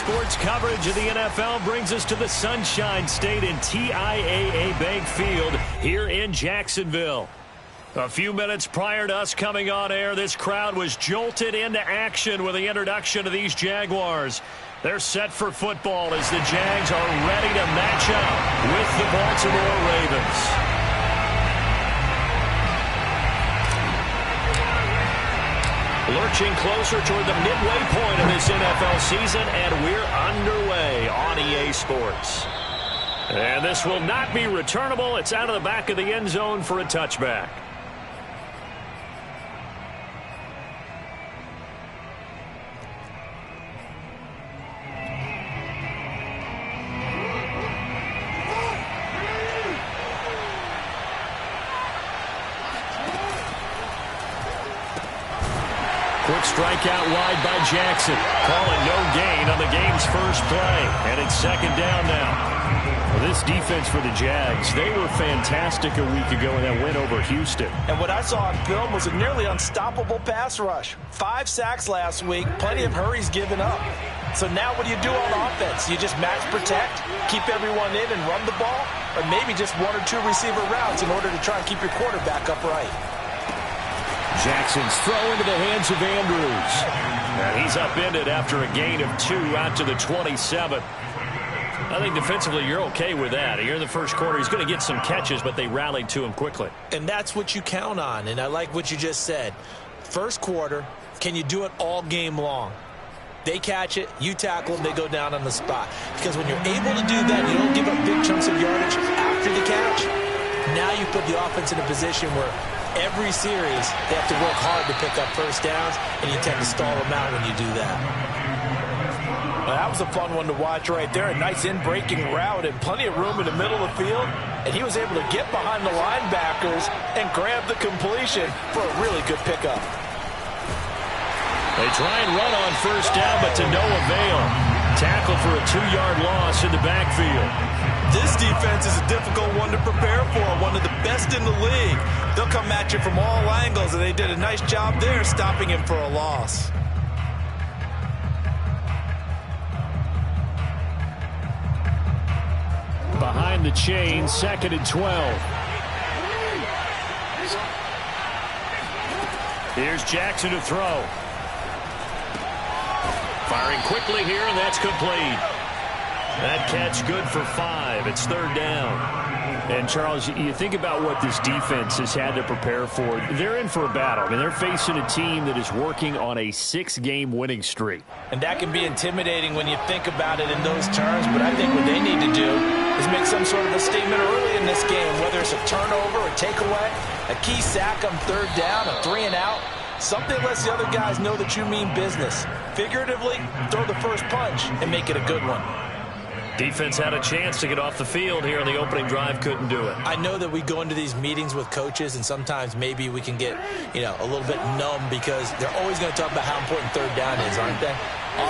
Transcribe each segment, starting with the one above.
Sports coverage of the NFL brings us to the Sunshine State in TIAA Bank Field here in Jacksonville. A few minutes prior to us coming on air, this crowd was jolted into action with the introduction of these Jaguars. They're set for football as the Jags are ready to match up with the Baltimore Ravens. Lurching closer toward the midway point of this NFL season, and we're underway on EA Sports. And this will not be returnable. It's out of the back of the end zone for a touchback. Quick strike out wide by Jackson. Calling no gain on the game's first play. And it's second down now. Well, this defense for the Jags, they were fantastic a week ago in that win over Houston. And what I saw on film was a nearly unstoppable pass rush. 5 sacks last week, plenty of hurries given up. So now what do you do on offense? You just match protect, keep everyone in and run the ball? Or maybe just 1 or 2 receiver routes in order to try and keep your quarterback upright? Jackson's throw into the hands of Andrews. And he's upended after a gain of 2 out to the 27. I think defensively you're okay with that. Here in the first quarter, he's going to get some catches, but they rallied to him quickly. And that's what you count on, and I like what you just said. First quarter, can you do it all game long? They catch it, you tackle them, they go down on the spot. Because when you're able to do that, you don't give up big chunks of yardage after the catch. Now you put the offense in a position where every series, they have to work hard to pick up first downs, and you tend to stall them out when you do that. Well, that was a fun one to watch right there. A nice in-breaking route and plenty of room in the middle of the field. And he was able to get behind the linebackers and grab the completion for a really good pickup. They try and run on first down, but to no avail. Tackle for a 2-yard loss in the backfield. This defense is a difficult one to prepare for, one of the best in the league. They'll come at you from all angles, and they did a nice job there stopping him for a loss. Behind the chain, 2nd and 12. Here's Jackson to throw. Firing quickly here, and that's complete. That catch good for 5. It's 3rd down. And, Charles, you think about what this defense has had to prepare for. They're in for a battle. I mean, they're facing a team that is working on a 6-game winning streak. And that can be intimidating when you think about it in those terms. But I think what they need to do is make some sort of a statement early in this game, whether it's a turnover, a takeaway, a key sack on 3rd down, a 3-and-out. Something lets the other guys know that you mean business. Figuratively, throw the first punch and make it a good one. Defense had a chance to get off the field here in the opening drive, couldn't do it. I know that we go into these meetings with coaches, and sometimes maybe we can get, a little bit numb because they're always going to talk about how important 3rd down is, aren't they?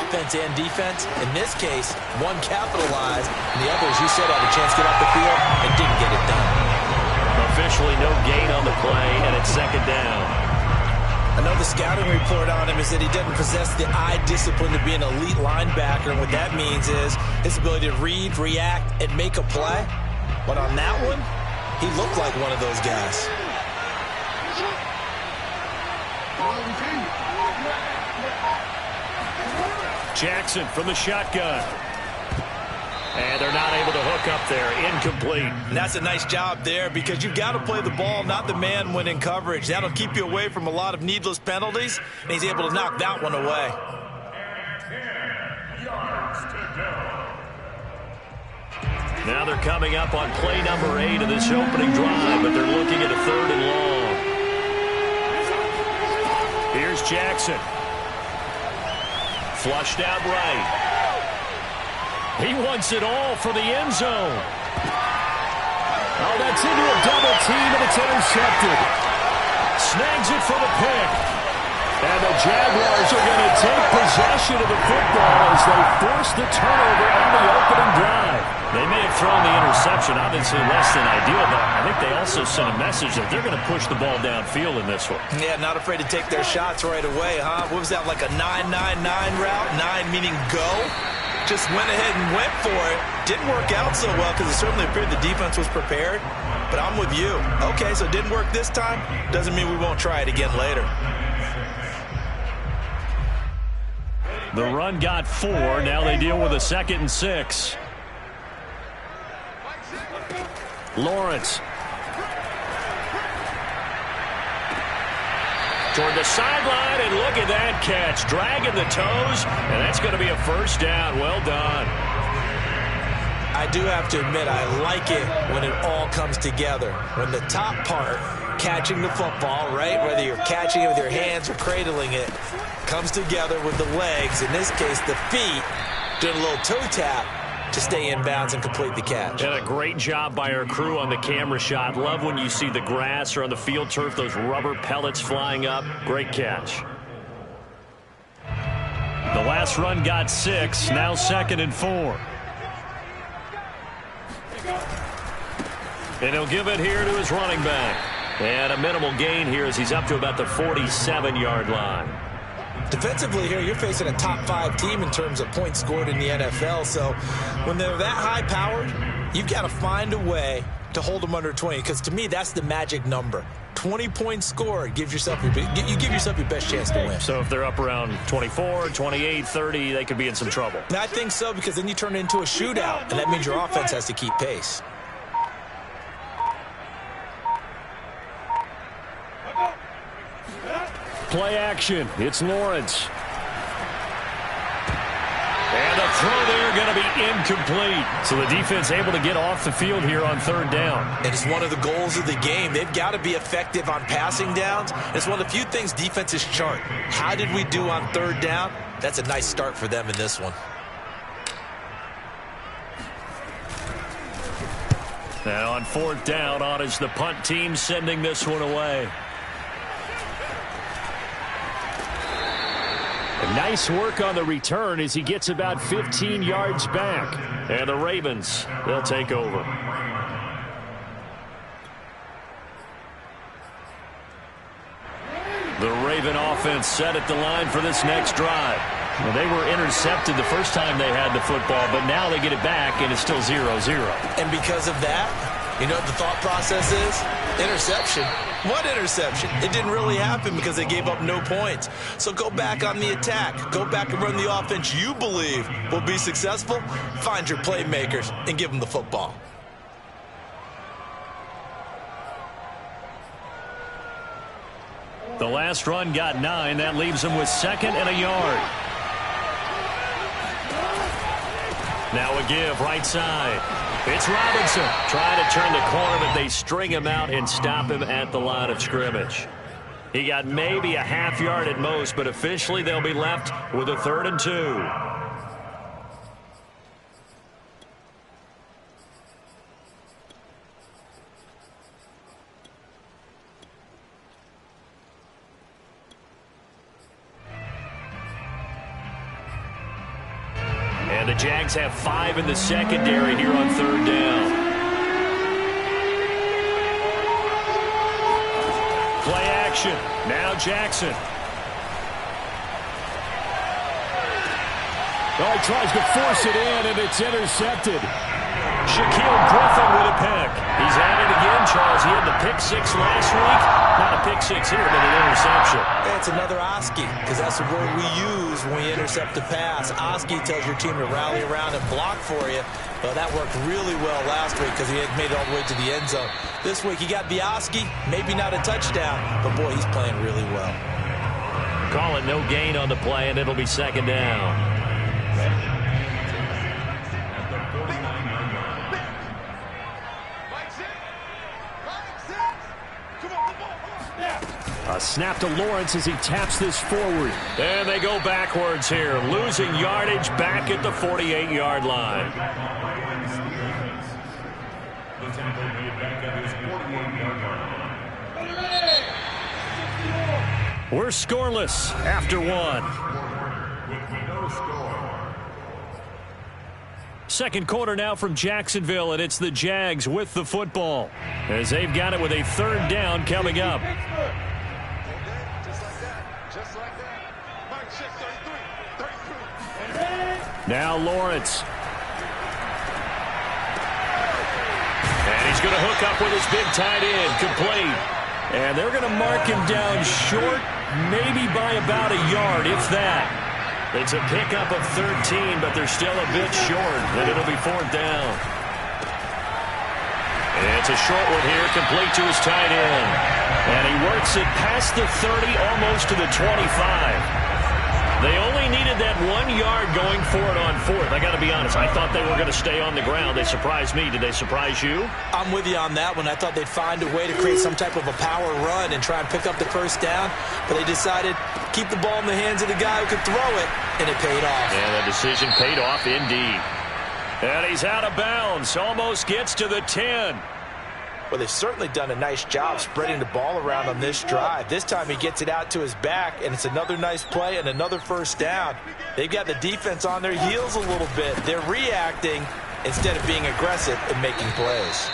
Offense and defense. In this case, one capitalized, and the other, as you said, had a chance to get off the field and didn't get it done. Officially no gain on the play, and it's 2nd down. Another scouting report on him is that he doesn't possess the eye discipline to be an elite linebacker. And what that means is his ability to read, react, and make a play. But on that one, he looked like one of those guys. Jackson from the shotgun. And they're not able to hook up there. Incomplete. And that's a nice job there because you've got to play the ball, not the man when in coverage. That'll keep you away from a lot of needless penalties, and he's able to knock that one away. 10 yards to go. Now they're coming up on play number 8 of this opening drive, but they're looking at a 3rd and long. Here's Jackson. Flushed out right. He wants it all for the end zone. Oh, that's into a double team, and it's intercepted. Snags it for the pick. And the Jaguars are going to take possession of the football as they force the turnover on the opening drive. They may have thrown the interception, obviously less than ideal, but I think they also sent a message that they're going to push the ball downfield in this one. Yeah, not afraid to take their shots right away, huh? What was that, like a 9-9-9 route? 9 meaning go? just went ahead and went for it. Didn't work out so well because it certainly appeared the defense was prepared. But I'm with you. Okay, so it didn't work this time. Doesn't mean we won't try it again later. The run got 4. Now they deal with a 2nd and 6. Lawrence. Toward the sideline, and look at that catch. Dragging the toes, and that's going to be a first down. Well done. I do have to admit, I like it when it all comes together. When the top part, catching the football, right, whether you're catching it with your hands or cradling it, comes together with the legs, in this case the feet, doing a little toe tap to stay in bounds and complete the catch. And a great job by our crew on the camera shot. Love when you see the grass or on the field turf, those rubber pellets flying up. Great catch. The last run got 6, now 2nd and 4. And he'll give it here to his running back. And a minimal gain here as he's up to about the 47-yard line. Defensively here, you're facing a top 5 team in terms of points scored in the NFL. So when they're that high-powered, you've got to find a way to hold them under 20. Because to me, that's the magic number. 20 points scored, you give yourself your best chance to win. So if they're up around 24, 28, 30, they could be in some trouble. And I think so, because then you turn it into a shootout, and that means your offense has to keep pace. Play action. It's Lawrence. And the throw there going to be incomplete. So the defense able to get off the field here on 3rd down. And it's one of the goals of the game. They've got to be effective on passing downs. It's one of the few things defenses chart. How did we do on 3rd down? That's a nice start for them in this one. Now on 4th down, on is the punt team sending this one away. Nice work on the return as he gets about 15 yards back. And the Ravens, they'll take over. The Raven offense set at the line for this next drive. Well, they were intercepted the first time they had the football, but now they get it back, and it's still 0-0. And because of that, you know what the thought process is? Interception. What interception? It didn't really happen because they gave up no points. So go back on the attack. Go back and run the offense you believe will be successful. Find your playmakers and give them the football. The last run got 9. That leaves them with 2nd and a yard. Now a give right side. It's Robinson trying to turn the corner, but they string him out and stop him at the line of scrimmage. He got maybe a half yard at most, but officially they'll be left with a 3rd and 2. And the Jags have 5 in the secondary here on 3rd down. Play action. Now Jackson. Oh, he tries to force it in, and it's intercepted. Shaquille Griffin with a pick. He's at it again, Charles. He had the pick 6 last week. Not a pick 6 here, but an interception. It's another Oski, because that's the word we use when we intercept a pass. Oski tells your team to rally around and block for you. Well, that worked really well last week because he had made it all the way to the end zone. This week, he got Oski, maybe not a touchdown, but boy, he's playing really well. Call it no gain on the play, and it'll be 2nd down. A snap to Lawrence as he taps this forward. And they go backwards here, losing yardage back at the 48-yard line. We're scoreless after 1. Second quarter now from Jacksonville, and it's the Jags with the football as they've got it with a 3rd down coming up. Now Lawrence. And he's going to hook up with his big tight end, complete. And they're going to mark him down short, maybe by about a yard, if that. It's a pickup of 13, but they're still a bit short, and it'll be 4th down. It's a short one here, complete to his tight end. And he works it past the 30, almost to the 25. They only needed that 1 yard going for it on 4th. I got to be honest, I thought they were going to stay on the ground. They surprised me. Did they surprise you? I'm with you on that one. I thought they'd find a way to create some type of a power run and try and pick up the first down, but they decided keep the ball in the hands of the guy who could throw it, and it paid off. Yeah, that decision paid off indeed. And he's out of bounds. Almost gets to the 10. Well, they've certainly done a nice job spreading the ball around on this drive. This time he gets it out to his back, and it's another nice play and another first down. They've got the defense on their heels a little bit. They're reacting instead of being aggressive and making plays.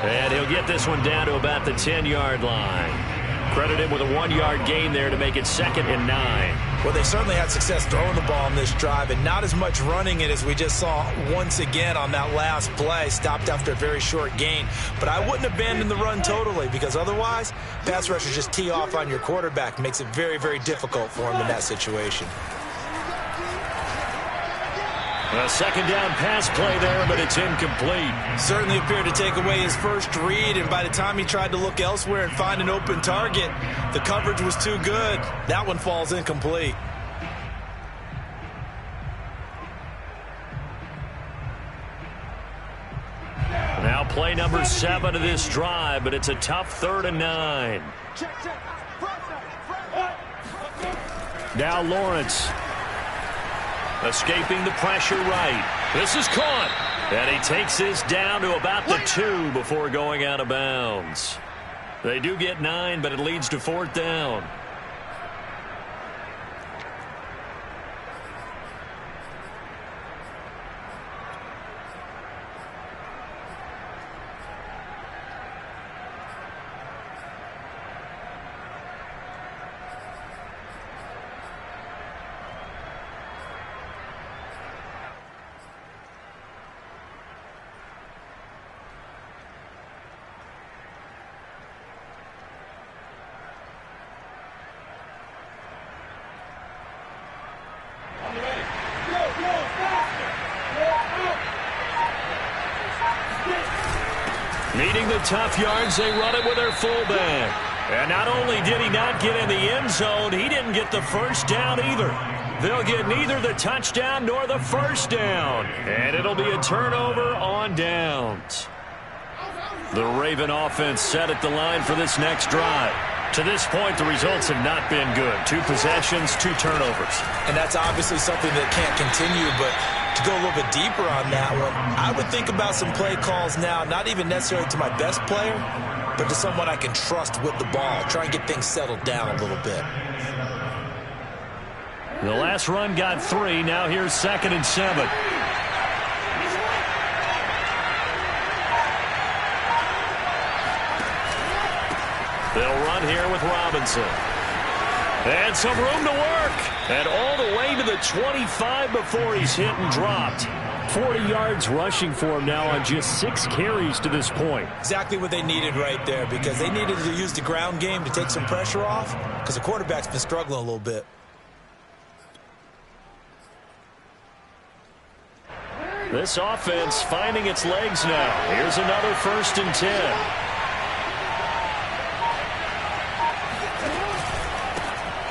And he'll get this one down to about the 10-yard line. Credit him with a 1-yard gain there to make it 2nd and 9. Well, they certainly had success throwing the ball on this drive and not as much running it as we just saw once again on that last play. Stopped after a very short gain. But I wouldn't abandon the run totally, because otherwise, pass rushers just tee off on your quarterback. Makes it very, very difficult for him in that situation. A 2nd down pass play there, but it's incomplete. Certainly appeared to take away his first read, and by the time he tried to look elsewhere and find an open target, the coverage was too good. That one falls incomplete. Now play number 7 of this drive, but it's a tough 3rd and 9. Now Lawrence. Escaping the pressure right. This is caught. And he takes this down to about the 2 before going out of bounds. They do get 9, but it leads to 4th down. Needing the tough yards, they run it with their fullback. And not only did he not get in the end zone, he didn't get the first down either. They'll get neither the touchdown nor the first down. And it'll be a turnover on downs. The Raven offense set at the line for this next drive. To this point, the results have not been good. 2 possessions, 2 turnovers. And that's obviously something that can't continue, but to go a little bit deeper on that one, I would think about some play calls now, not even necessarily to my best player, but to someone I can trust with the ball. Try and get things settled down a little bit. The last run got 3. Now here's 2nd and 7. They'll run here with Robinson. And some room to work. And all the way to the 25 before he's hit and dropped. 40 yards rushing for him now on just 6 carries to this point. Exactly what they needed right there, because they needed to use the ground game to take some pressure off, because the quarterback's been struggling a little bit. This offense finding its legs now. Here's another 1st and 10.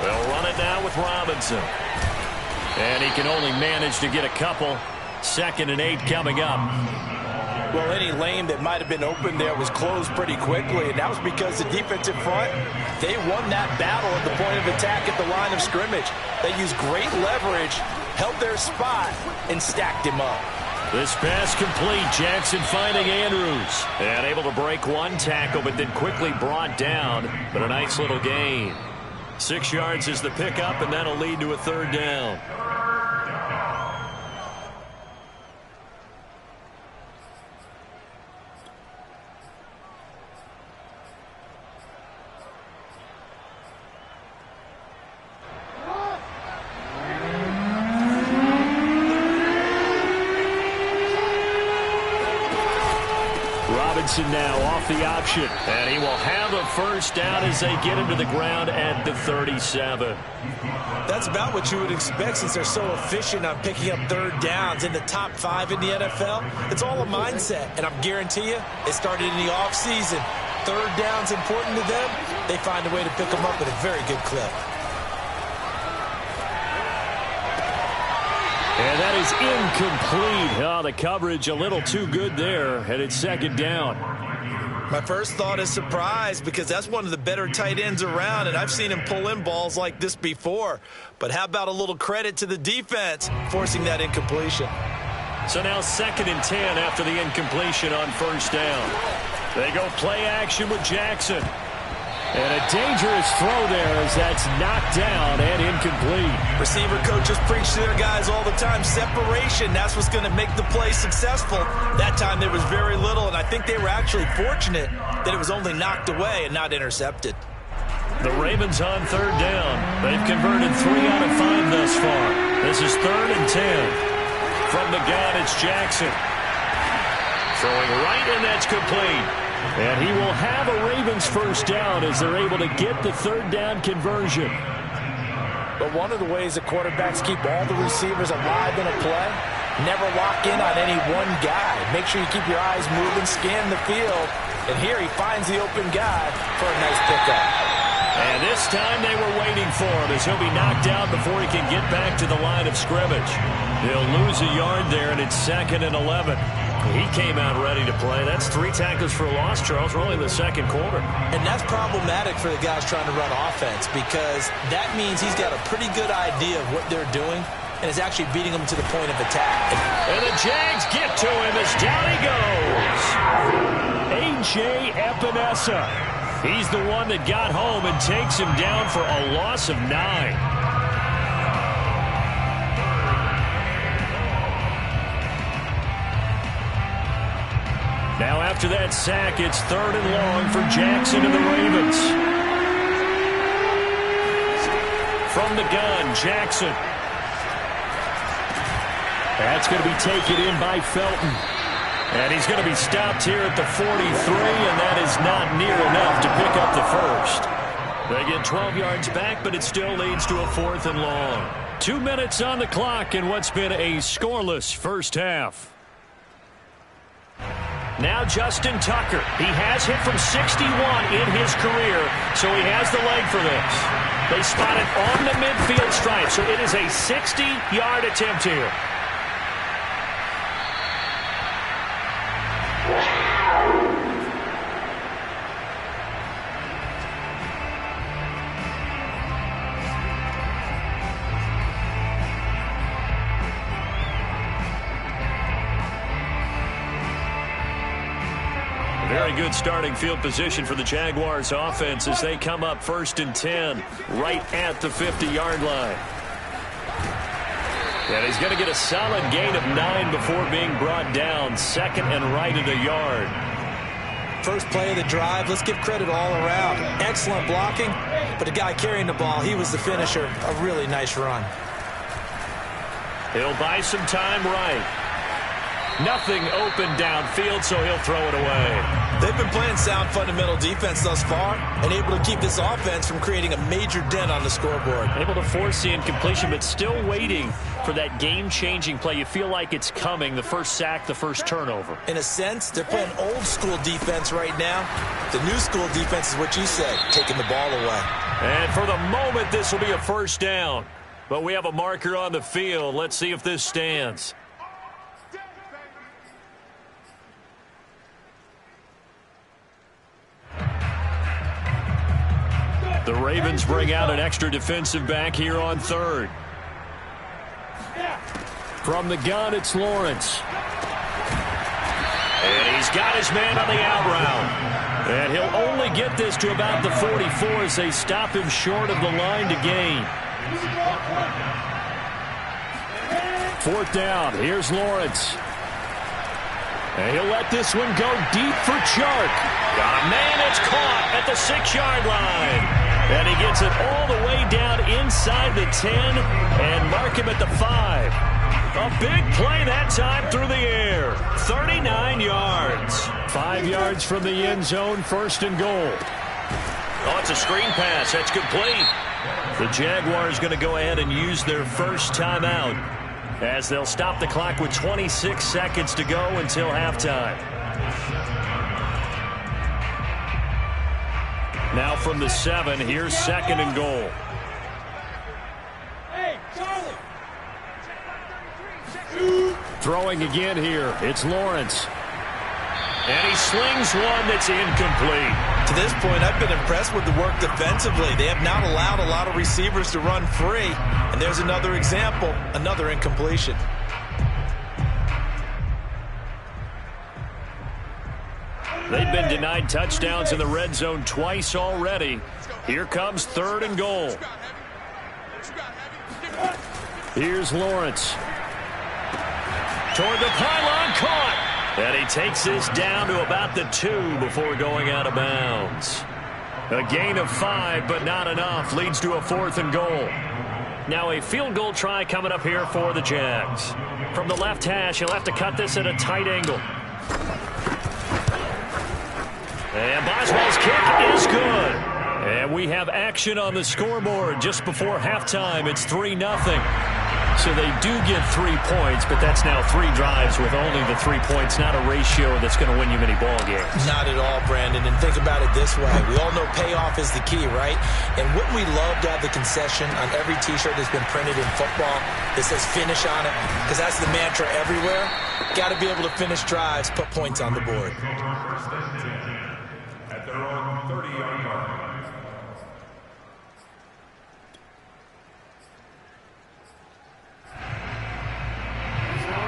They'll run it now with Robinson. And he can only manage to get a couple. 2nd and 8 coming up. Well, any lane that might have been open there was closed pretty quickly, and that was because the defensive front, they won that battle at the point of attack at the line of scrimmage. They used great leverage, held their spot, and stacked him up. This pass complete. Jackson finding Andrews. And able to break 1 tackle, but then quickly brought down. But a nice little gain. 6 yards is the pickup, and that'll lead to a 3rd down. Robinson now off the option. And he will have a first down as they get him to the ground at the 37. That's about what you would expect since they're so efficient on picking up third downs in the top 5 in the NFL. It's all a mindset, and I guarantee you it started in the offseason. Third down's important to them. They find a way to pick them up at a very good clip. And that is incomplete. Oh, the coverage a little too good there, and it's second down. My first thought is surprise because that's one of the better tight ends around, and I've seen him pull in balls like this before. But how about a little credit to the defense forcing that incompletion? So now 2nd and 10 after the incompletion on first down. They go play action with Jackson. And a dangerous throw there as that's knocked down and incomplete. Receiver coaches preach to their guys all the time. Separation, that's what's going to make the play successful. That time there was very little, and I think they were actually fortunate that it was only knocked away and not intercepted. The Ravens on third down. They've converted 3 out of 5 thus far. This is 3rd and 10. From the gun, it's Jackson. Throwing right, and that's complete. And he will have a Ravens first down as they're able to get the third down conversion. But one of the ways the quarterbacks keep all the receivers alive in a play, never lock in on any one guy. Make sure you keep your eyes moving, scan the field. And here he finds the open guy for a nice pickup. And this time they were waiting for him as he'll be knocked out before he can get back to the line of scrimmage. They'll lose a yard there, and it's 2nd and 11. He came out ready to play. That's 3 tackles for a loss, Charles. We're only in the second quarter. And that's problematic for the guys trying to run offense because that means he's got a pretty good idea of what they're doing and is actually beating them to the point of attack. And the Jags get to him as down he goes. A.J. Epinesa. He's the one that got home and takes him down for a loss of 9. Now after that sack, it's 3rd and long for Jackson and the Ravens. From the gun, Jackson. That's going to be taken in by Felton. And he's going to be stopped here at the 43, and that is not near enough to pick up the first. They get 12 yards back, but it still leads to a 4th and long. 2 minutes on the clock in what's been a scoreless first half. Now Justin Tucker. He has hit from 61 in his career, so he has the leg for this. They spot it on the midfield stripe, so it is a 60-yard attempt here. Very good starting field position for the Jaguars offense as they come up 1st and 10 right at the 50-yard line. And he's going to get a solid gain of 9 before being brought down. 2nd and right at a yard. First play of the drive, let's give credit all around. Excellent blocking, but the guy carrying the ball, he was the finisher. A really nice run. He'll buy some time right. Nothing open downfield, so he'll throw it away. They've been playing sound fundamental defense thus far and able to keep this offense from creating a major dent on the scoreboard. Able to force the incompletion, but still waiting for that game-changing play. You feel like it's coming, the first sack, the first turnover. In a sense, they're playing old-school defense right now. The new-school defense is what you said, taking the ball away. And for the moment, this will be a first down. But we have a marker on the field. Let's see if this stands. The Ravens bring out an extra defensive back here on 3rd. From the gun, it's Lawrence. And he's got his man on the out route. And he'll only get this to about the 44 as they stop him short of the line to gain. 4th down. Here's Lawrence. And he'll let this one go deep for Chark. Got a man that's caught at the 6-yard line. And he gets it all the way down inside the 10 and mark him at the 5. A big play that time through the air. 39 yards. 5 yards from the end zone, first and goal. Oh, it's a screen pass. That's complete. The Jaguars going to go ahead and use their first timeout as they'll stop the clock with 26 seconds to go until halftime. Now from the 7, here's second and goal. Throwing again here, it's Lawrence. And he slings one that's incomplete. To this point, I've been impressed with the work defensively. They have not allowed a lot of receivers to run free. And there's another example, another incompletion. They've been denied touchdowns in the red zone twice already. Here comes third and goal. Here's Lawrence. Toward the pylon, caught. And he takes this down to about the 2 before going out of bounds. A gain of 5, but not enough. Leads to a 4th and goal. Now a field goal try coming up here for the Jags. From the left hash, he'll have to cut this at a tight angle. And Boswell's kick is good. And we have action on the scoreboard just before halftime. It's 3-0. So they do get 3 points, but that's now 3 drives with only the 3 points, not a ratio that's going to win you many ball games. Not at all, Brandon. And think about it this way. We all know payoff is the key, right? And wouldn't we love to have the concession on every T-shirt that's been printed in football that says finish on it? Because that's the mantra everywhere. Got to be able to finish drives, put points on the board. At their own 30-yard line.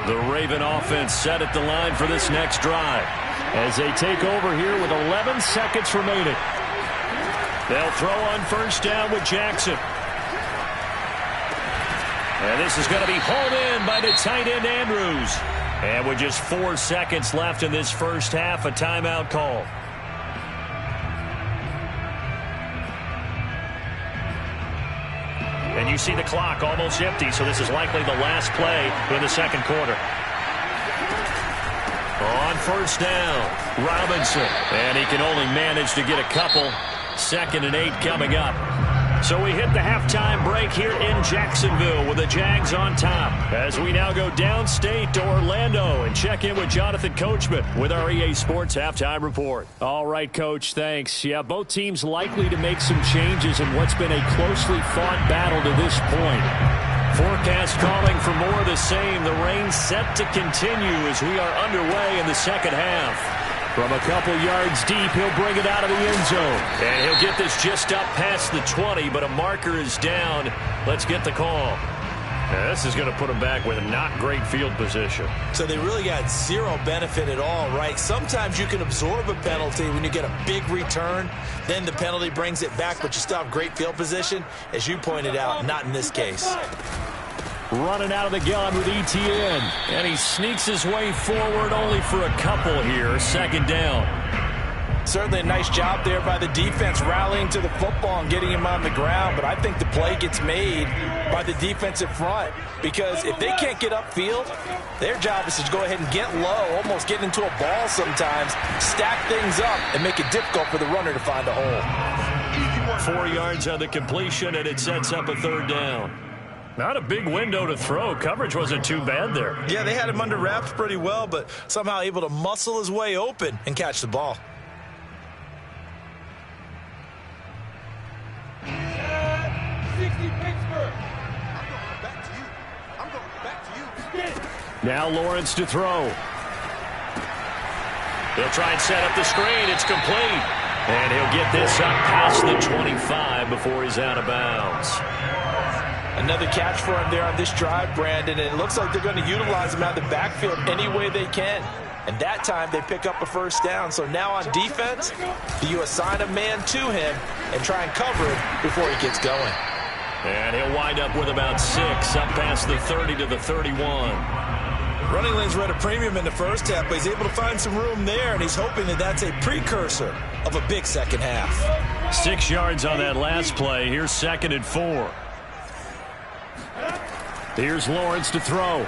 The Raven offense set at the line for this next drive as they take over here with 11 seconds remaining. They'll throw on first down with Jackson. And this is going to be hauled in by the tight end Andrews. And with just 4 seconds left in this first half, a timeout call. And you see the clock almost empty, so this is likely the last play in the second quarter. On first down, Robinson. And he can only manage to get a couple. 2nd and 8 coming up. So we hit the halftime break here in Jacksonville with the Jags on top. As we now go downstate to Orlando and check in with Jonathan Coachman with our EA Sports Halftime Report. All right, Coach, thanks. Yeah, both teams likely to make some changes in what's been a closely fought battle to this point. Forecast calling for more of the same. The rain set to continue as we are underway in the second half. From a couple yards deep, he'll bring it out of the end zone. And he'll get this just up past the 20, but a marker is down. Let's get the call. Now, this is going to put him back with not great field position. So they really got zero benefit at all, right? Sometimes you can absorb a penalty when you get a big return. Then the penalty brings it back, but you still have great field position. As you pointed out, not in this case. Running out of the gun with Etienne. And he sneaks his way forward only for a couple here. 2nd down. Certainly a nice job there by the defense rallying to the football and getting him on the ground. But I think the play gets made by the defensive front. Because if they can't get upfield, their job is to go ahead and get low, almost get into a ball sometimes, stack things up, and make it difficult for the runner to find a hole. 4 yards on the completion, and it sets up a 3rd down. Not a big window to throw. Coverage wasn't too bad there. Yeah, they had him under wraps pretty well, but somehow able to muscle his way open and catch the ball. Now Lawrence to throw. He'll try and set up the screen. It's complete. And he'll get this up past the 25 before he's out of bounds. Another catch for him there on this drive, Brandon, and it looks like they're going to utilize him out of the backfield any way they can. And that time they pick up a first down. So now on defense, do you assign a man to him and try and cover him before he gets going? And he'll wind up with about 6 up past the 30 to the 31. Running lanes were at a premium in the first half, but he's able to find some room there, and he's hoping that that's a precursor of a big second half. 6 yards on that last play. Here's 2nd and 4. Here's Lawrence to throw.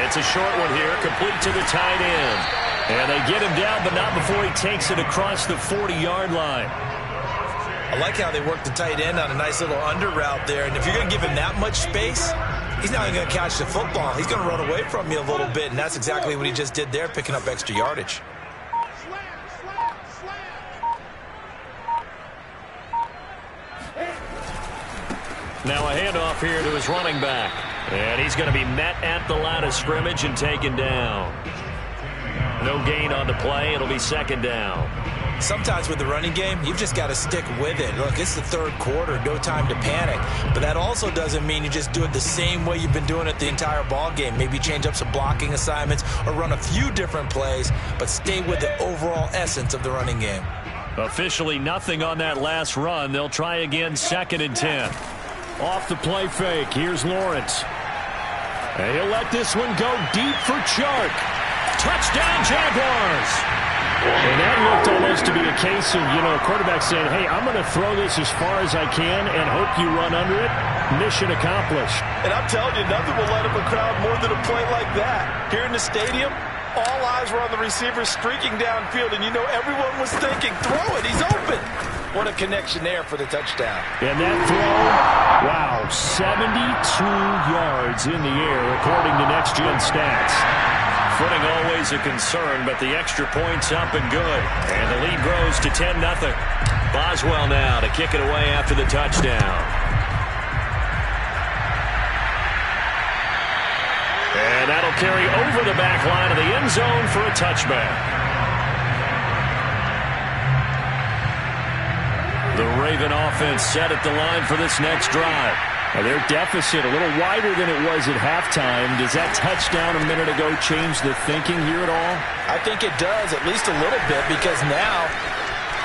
It's a short one here, complete to the tight end. And they get him down, but not before he takes it across the 40-yard line. I like how they work the tight end on a nice little under route there. And if you're going to give him that much space, he's not even going to catch the football. He's going to run away from you a little bit, and that's exactly what he just did there, picking up extra yardage. Now a handoff here to his running back. And he's going to be met at the line of scrimmage and taken down. No gain on the play. It'll be 2nd down. Sometimes with the running game, you've just got to stick with it. Look, it's the 3rd quarter, no time to panic. But that also doesn't mean you just do it the same way you've been doing it the entire ball game. Maybe change up some blocking assignments or run a few different plays, but stay with the overall essence of the running game. Officially nothing on that last run. They'll try again, 2nd and 10. Off the play fake, here's Lawrence. And he'll let this one go deep for Chark. Touchdown, Jaguars! And that looked almost to be a case of, a quarterback saying, hey, I'm going to throw this as far as I can and hope you run under it. Mission accomplished. And I'm telling you, nothing will let up a crowd more than a play like that. Here in the stadium, all eyes were on the receiver streaking downfield, and everyone was thinking, throw it, he's open. What a connection there for the touchdown. And that throw, wow, 72 yards in the air, according to Next Gen Stats. Footing always a concern, but the extra point's up and good. And the lead grows to 10-0. Boswell now to kick it away after the touchdown. And that'll carry over the back line of the end zone for a touchback. The Raven offense set at the line for this next drive. Their deficit a little wider than it was at halftime. Does that touchdown a minute ago change the thinking here at all? I think it does, at least a little bit, because now...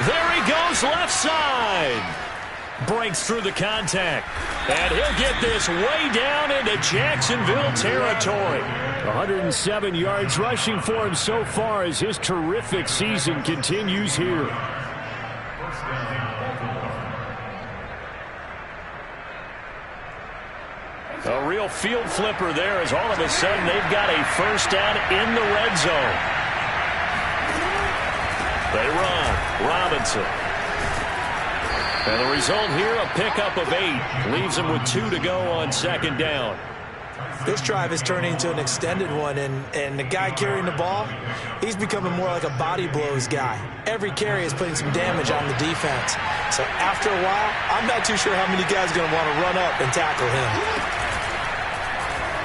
There he goes, left side. Breaks through the contact. And he'll get this way down into Jacksonville territory. 107 yards rushing for him so far as his terrific season continues here. A real field flipper there as all of a sudden they've got a first down in the red zone. They run. Robinson. And the result here, a pickup of 8. Leaves them with 2 to go on 2nd down. This drive is turning into an extended one, and the guy carrying the ball, he's becoming more like a body blows guy. Every carry is putting some damage on the defense. So after a while, I'm not too sure how many guys are going to want to run up and tackle him.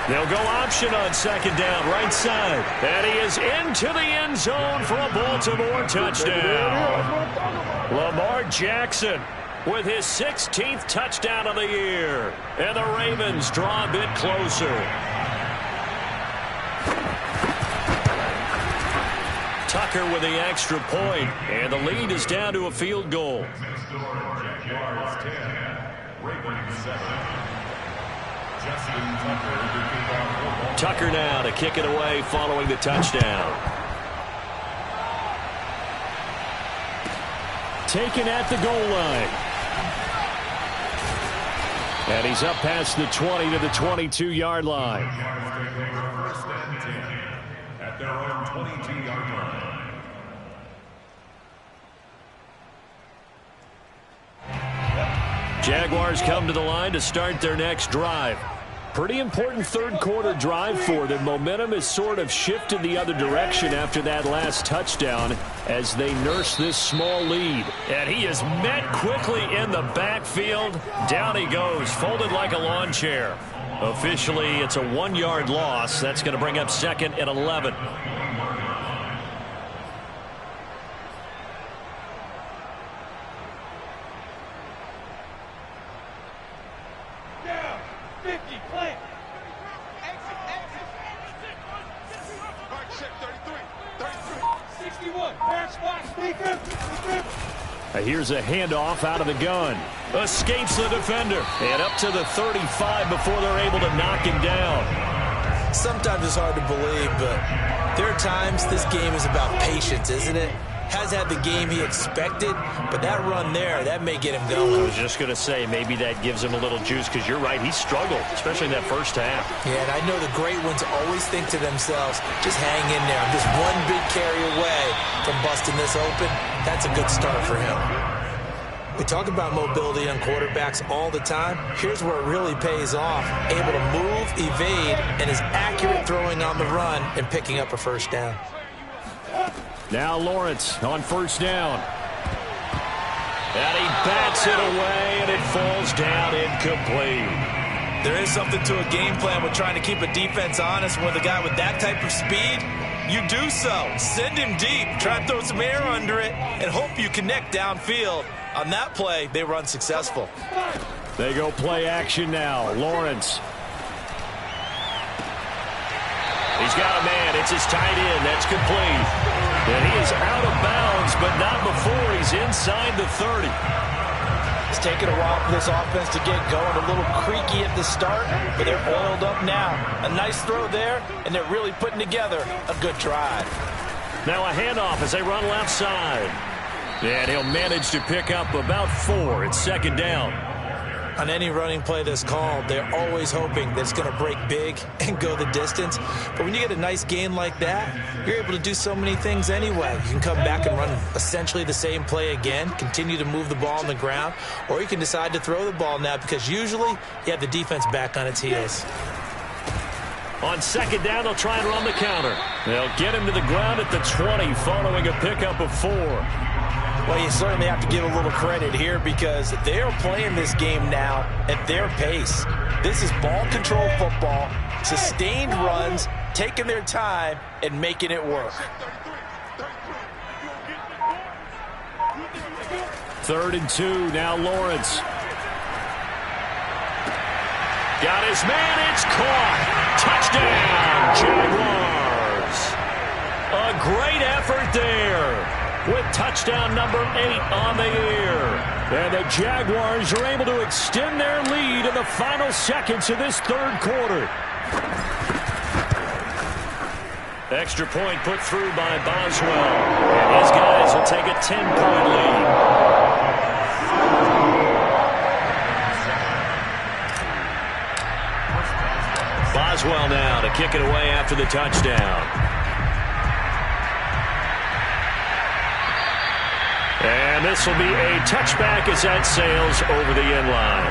They'll go option on 2nd down, right side. And he is into the end zone for a Baltimore touchdown. Lamar Jackson with his 16th touchdown of the year. And the Ravens draw a bit closer. Tucker with the extra point, and the lead is down to a field goal. Tucker now to kick it away following the touchdown. Taken at the goal line. And he's up past the 20 to the 22-yard line. At their own 22-yard line. Jaguars come to the line to start their next drive. Pretty important 3rd quarter drive for them. Momentum has sort of shifted the other direction after that last touchdown as they nurse this small lead. And he is met quickly in the backfield. Down he goes, folded like a lawn chair. Officially, it's a 1-yard loss. That's going to bring up 2nd and 11. Here's a handoff out of the gun. Escapes the defender. And up to the 35 before they're able to knock him down. Sometimes it's hard to believe, but there are times this game is about patience, isn't it? Has had the game he expected, but that run there, that may get him going. I was just going to say, maybe that gives him a little juice, because you're right, he struggled, especially in that first half. Yeah, and I know the great ones always think to themselves, just hang in there. I'm just one big carry away from busting this open. That's a good start for him. We talk about mobility on quarterbacks all the time. Here's where it really pays off. Able to move, evade, and is accurate throwing on the run and picking up a first down. Now Lawrence on first down. And he bats it away, and it falls down incomplete. There is something to a game plan with trying to keep a defense honest. With a guy with that type of speed, you do so. Send him deep, try and throw some air under it, and hope you connect downfield. On that play, they were unsuccessful. They go play action now. Lawrence. He's got a man. It's his tight end. That's complete. And he is out of bounds, but not before he's inside the 30. It's taken a while for this offense to get going. A little creaky at the start, but they're oiled up now. A nice throw there, and they're really putting together a good drive. Now a handoff as they run left side. And he'll manage to pick up about 4. It's second down. On any running play that's called, they're always hoping that it's going to break big and go the distance. But when you get a nice gain like that, you're able to do so many things anyway. You can come back and run essentially the same play again, continue to move the ball on the ground, or you can decide to throw the ball now because usually you have the defense back on its heels. On second down, they'll try and run the counter. They'll get him to the ground at the 20 following a pickup of 4. Well, you certainly have to give a little credit here because they're playing this game now at their pace. This is ball control football, sustained runs, taking their time, and making it work. 3rd and 2, now Lawrence. Got his man, it's caught. Touchdown, Jaguars. A great effort there, with touchdown number 8 on the year. And the Jaguars are able to extend their lead in the final seconds of this third quarter. Extra point put through by Boswell. And his guys will take a 10-point lead. Boswell now to kick it away after the touchdown. And this will be a touchback as that sails over the end line.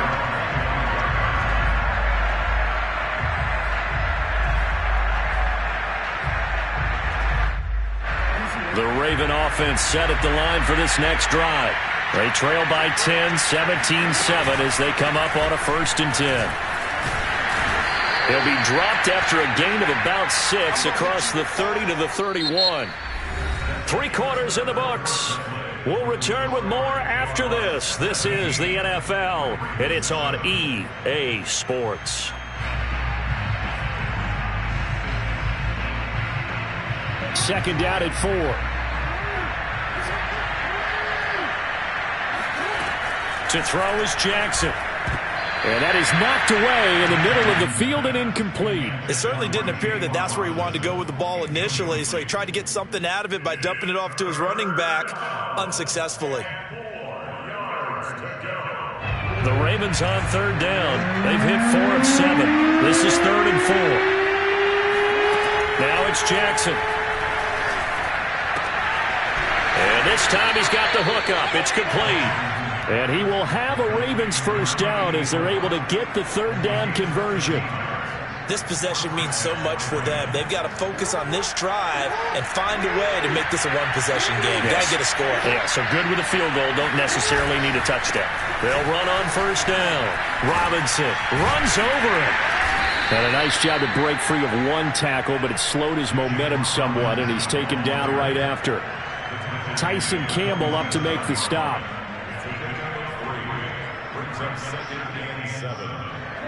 The Raven offense set at the line for this next drive. They trail by 10, 17-7 as they come up on a 1st and 10. He'll be dropped after a gain of about 6 across the 30 to the 31. 3 quarters in the books. We'll return with more after this. This is the NFL, and it's on EA Sports. Second down at 4. To throw is Jackson. And that is knocked away in the middle of the field and incomplete. It certainly didn't appear that that's where he wanted to go with the ball initially, so he tried to get something out of it by dumping it off to his running back unsuccessfully. The Ravens on 3rd down. They've hit 4 of 7. This is 3rd and 4. Now it's Jackson. And this time he's got the hook up. It's complete. And he will have a Ravens first down as they're able to get the 3rd down conversion. This possession means so much for them. They've got to focus on this drive and find a way to make this a one-possession game. Yes. Got to get a score. Yeah, so good with a field goal. Don't necessarily need a touchdown. They'll run on 1st down. Robinson runs over him. And a nice job to break free of 1 tackle, but it slowed his momentum somewhat, and he's taken down right after. Tyson Campbell up to make the stop.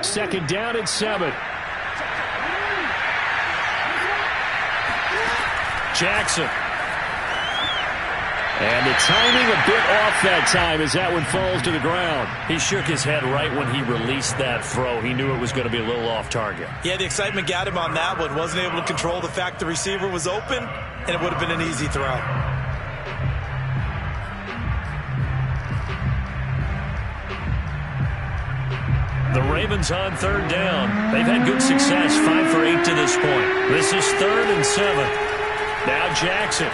Second down and 7. Jackson. And the timing a bit off that time as that one falls to the ground. He shook his head right when he released that throw. He knew it was going to be a little off target. Yeah, the excitement got him on that one. Wasn't able to control the fact the receiver was open, and it would have been an easy throw. The Ravens on third down. They've had good success, 5 for 8 to this point. This is 3rd and 7. Now Jackson.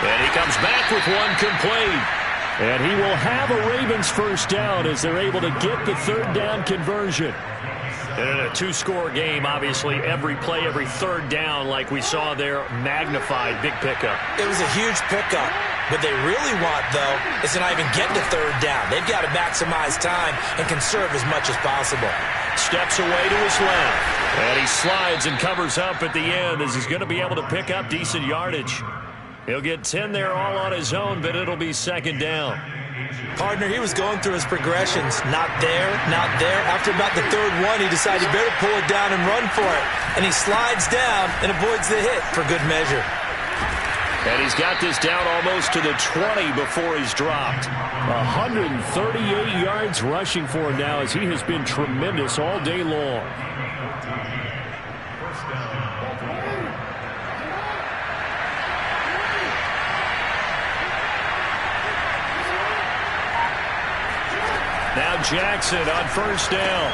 And he comes back with one complete. And he will have a Ravens first down as they're able to get the third down conversion. And in a two-score game, obviously, every play, every third down, like we saw there, magnified, big pickup. It was a huge pickup. What they really want, though, is to not even get to third down. They've got to maximize time and conserve as much as possible. Steps away to his left. And he slides and covers up at the end as he's going to be able to pick up decent yardage. He'll get 10 there all on his own, but it'll be second down. Partner, he was going through his progressions. Not there, not there. After about the third one, he decided he better pull it down and run for it. And he slides down and avoids the hit for good measure. And he's got this down almost to the 20 before he's dropped. 138 yards rushing for him now as he has been tremendous all day long. Now Jackson on first down.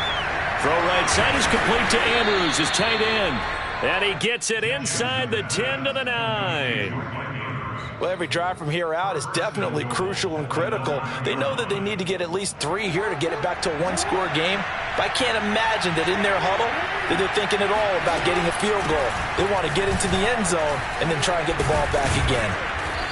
Throw right side is complete to Andrews, his tight end. And he gets it inside the 10 to the 9. Well, every drive from here out is definitely crucial and critical. They know that they need to get at least 3 here to get it back to a one-score game. But I can't imagine that in their huddle that they're thinking at all about getting a field goal. They want to get into the end zone and then try and get the ball back again.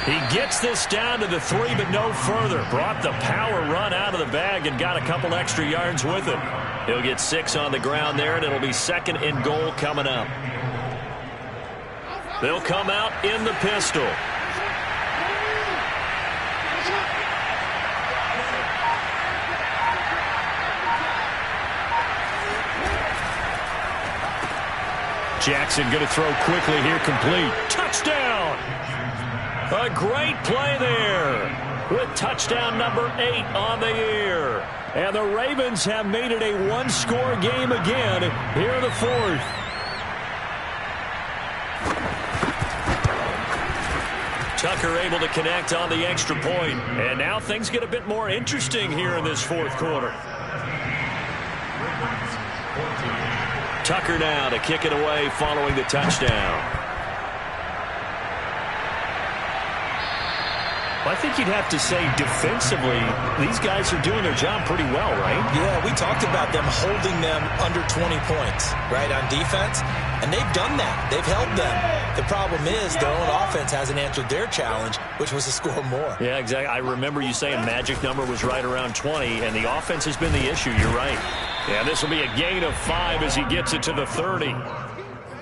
He gets this down to the 3, but no further. Brought the power run out of the bag and got a couple extra yards with it. He'll get 6 on the ground there, and it'll be 2nd and goal coming up. They'll come out in the pistol. Jackson going to throw quickly here, complete. Touchdown! A great play there with touchdown number 8 on the year. And the Ravens have made it a one-score game again here in the 4th. Tucker able to connect on the extra point. And now things get a bit more interesting here in this 4th quarter. Tucker now to kick it away following the touchdown. Well, I think you'd have to say defensively, these guys are doing their job pretty well, right? Yeah, we talked about them holding them under 20 points, right, on defense. And they've done that. They've held them. The problem is their own offense hasn't answered their challenge, which was to score more. Yeah, exactly. I remember you saying magic number was right around 20, and the offense has been the issue. You're right. Yeah, this will be a gain of 5 as he gets it to the 30.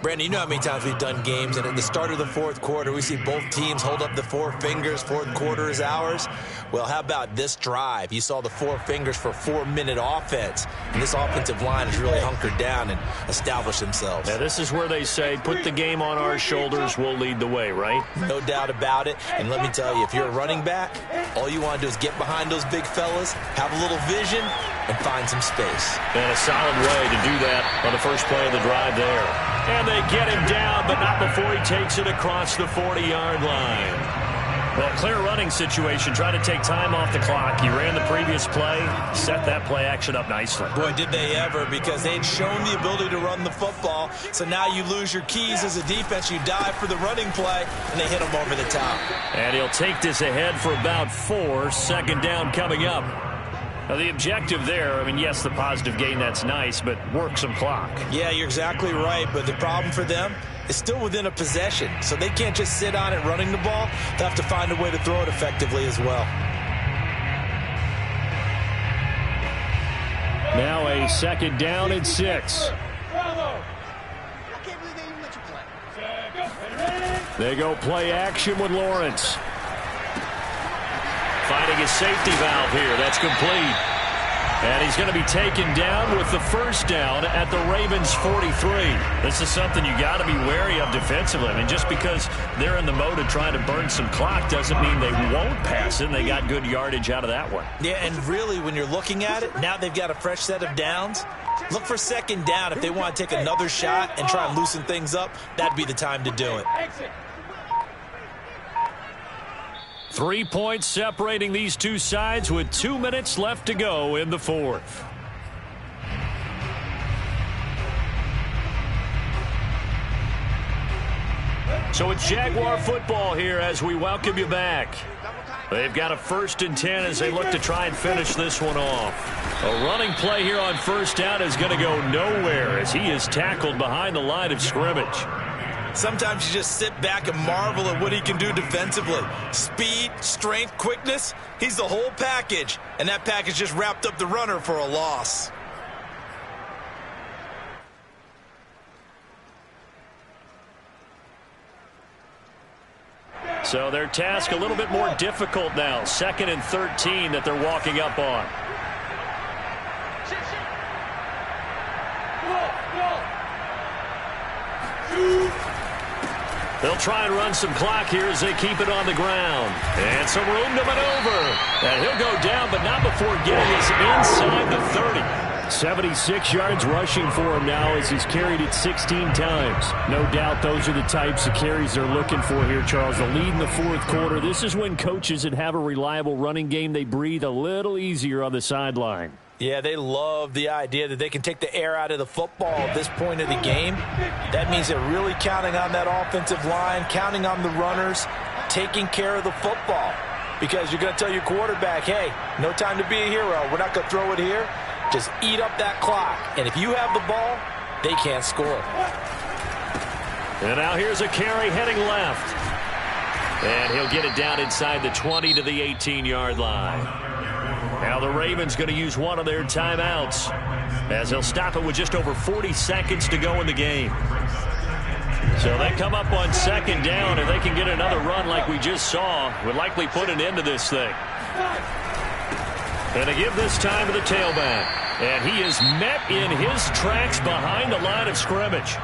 Brandon, you know how many times we've done games, and at the start of the 4th quarter, we see both teams hold up the 4 fingers, 4th quarter is ours. Well, how about this drive? You saw the 4 fingers for 4-minute offense, and this offensive line has really hunkered down and established themselves. Now, this is where they say, put the game on our shoulders, we'll lead the way, right? No doubt about it, and let me tell you, if you're a running back, all you want to do is get behind those big fellas, have a little vision, and find some space. And a solid way to do that on the first play of the drive there. And they get him down, but not before he takes it across the 40-yard line. Well, clear running situation. Try to take time off the clock. He ran the previous play, set that play action up nicely. Boy, did they ever, because they'd shown the ability to run the football. So now you lose your keys as a defense. You dive for the running play, and they hit him over the top. And he'll take this ahead for about 4. 2nd down coming up. Now, the objective there, I mean, yes, the positive gain, that's nice, but work some clock. Yeah, you're exactly right, but the problem for them is still within a possession, so they can't just sit on it running the ball. They'll have to find a way to throw it effectively as well. Now a 2nd down and 6. They go play action with Lawrence. Finding his safety valve here. That's complete. And he's going to be taken down with the first down at the Ravens' 43. This is something you got to be wary of defensively. I mean, just because they're in the mode of trying to burn some clock doesn't mean they won't pass it. And they got good yardage out of that one. Yeah, and really, when you're looking at it, now they've got a fresh set of downs. Look for 2nd down. If they want to take another shot and try and loosen things up, that'd be the time to do it. 3 points separating these two sides with 2 minutes left to go in the fourth. So it's Jaguar football here as we welcome you back. They've got a 1st and 10 as they look to try and finish this one off. A running play here on 1st down is going to go nowhere as he is tackled behind the line of scrimmage. Sometimes you just sit back and marvel at what he can do defensively. Speed, strength, quickness, he's the whole package. And that package just wrapped up the runner for a loss. So their task a little bit more difficult now. 2nd and 13 that they're walking up on. They'll try and run some clock here as they keep it on the ground. And some room to maneuver. And he'll go down, but not before getting us inside the 30. 76 yards rushing for him now as he's carried it 16 times. No doubt those are the types of carries they're looking for here, Charles. The lead in the fourth quarter. This is when coaches that have a reliable running game, they breathe a little easier on the sideline. Yeah, they love the idea that they can take the air out of the football at this point of the game. That means they're really counting on that offensive line, counting on the runners, taking care of the football. Because you're going to tell your quarterback, hey, no time to be a hero. We're not going to throw it here. Just eat up that clock. And if you have the ball, they can't score. And now here's a carry heading left. And he'll get it down inside the 20 to the 18-yard line. Now the Ravens going to use one of their timeouts as they'll stop it with just over 40 seconds to go in the game. So they come up on 2nd down, and they can get another run like we just saw. Would likely put an end to this thing. And to give this time to the tailback. And he is met in his tracks behind the line of scrimmage.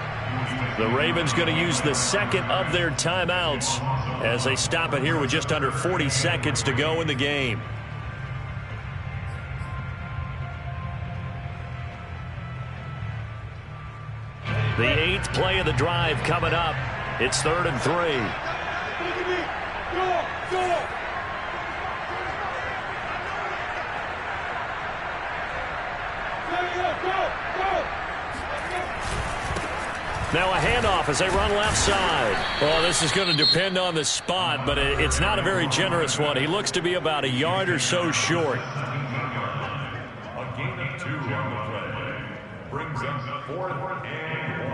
The Ravens going to use the 2nd of their timeouts as they stop it here with just under 40 seconds to go in the game. The 8th play of the drive coming up. It's 3rd and 3. Now a handoff as they run left side. Well, this is going to depend on the spot, but it's not a very generous one. He looks to be about a yard or so short. A gain of 2 on the play brings up 4th and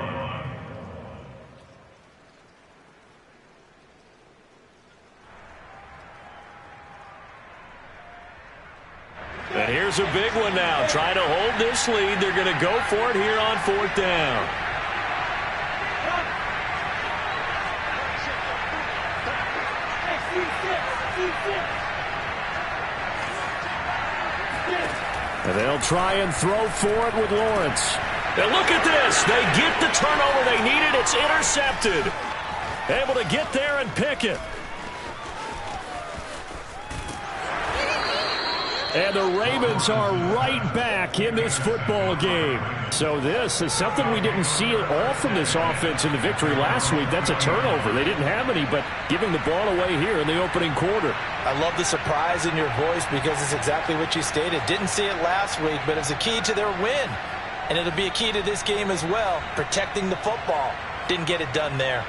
1. And here's a big one now. Trying to hold this lead. They're going to go for it here on 4th down. And they'll try and throw for it with Lawrence. And look at this. They get the turnover they needed. It's intercepted. Able to get there and pick it. And the Ravens are right back in this football game. So this is something we didn't see at all from this offense in the victory last week. That's a turnover. They didn't have any, but giving the ball away here in the opening quarter. I love the surprise in your voice because it's exactly what you stated. Didn't see it last week, but it's a key to their win. And it'll be a key to this game as well, protecting the football. Didn't get it done there.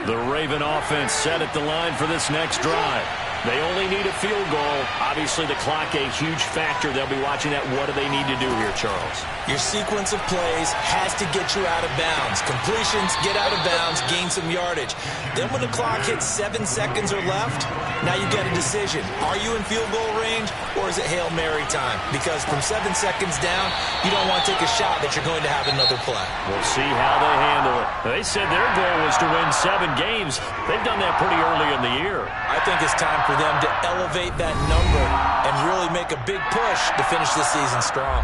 The Raven offense set at the line for this next drive. They only need a field goal. Obviously, the clock a huge factor. They'll be watching that. What do they need to do here, Charles? Your sequence of plays has to get you out of bounds. Completions, get out of bounds, gain some yardage. Then when the clock hits 7 seconds or left, now you've got a decision. Are you in field goal range or is it Hail Mary time? Because from 7 seconds down, you don't want to take a shot that you're going to have another play. We'll see how they handle it. They said their goal was to win 7 games. They've done that pretty early in the year. I think it's time for them to elevate that number and really make a big push to finish the season strong.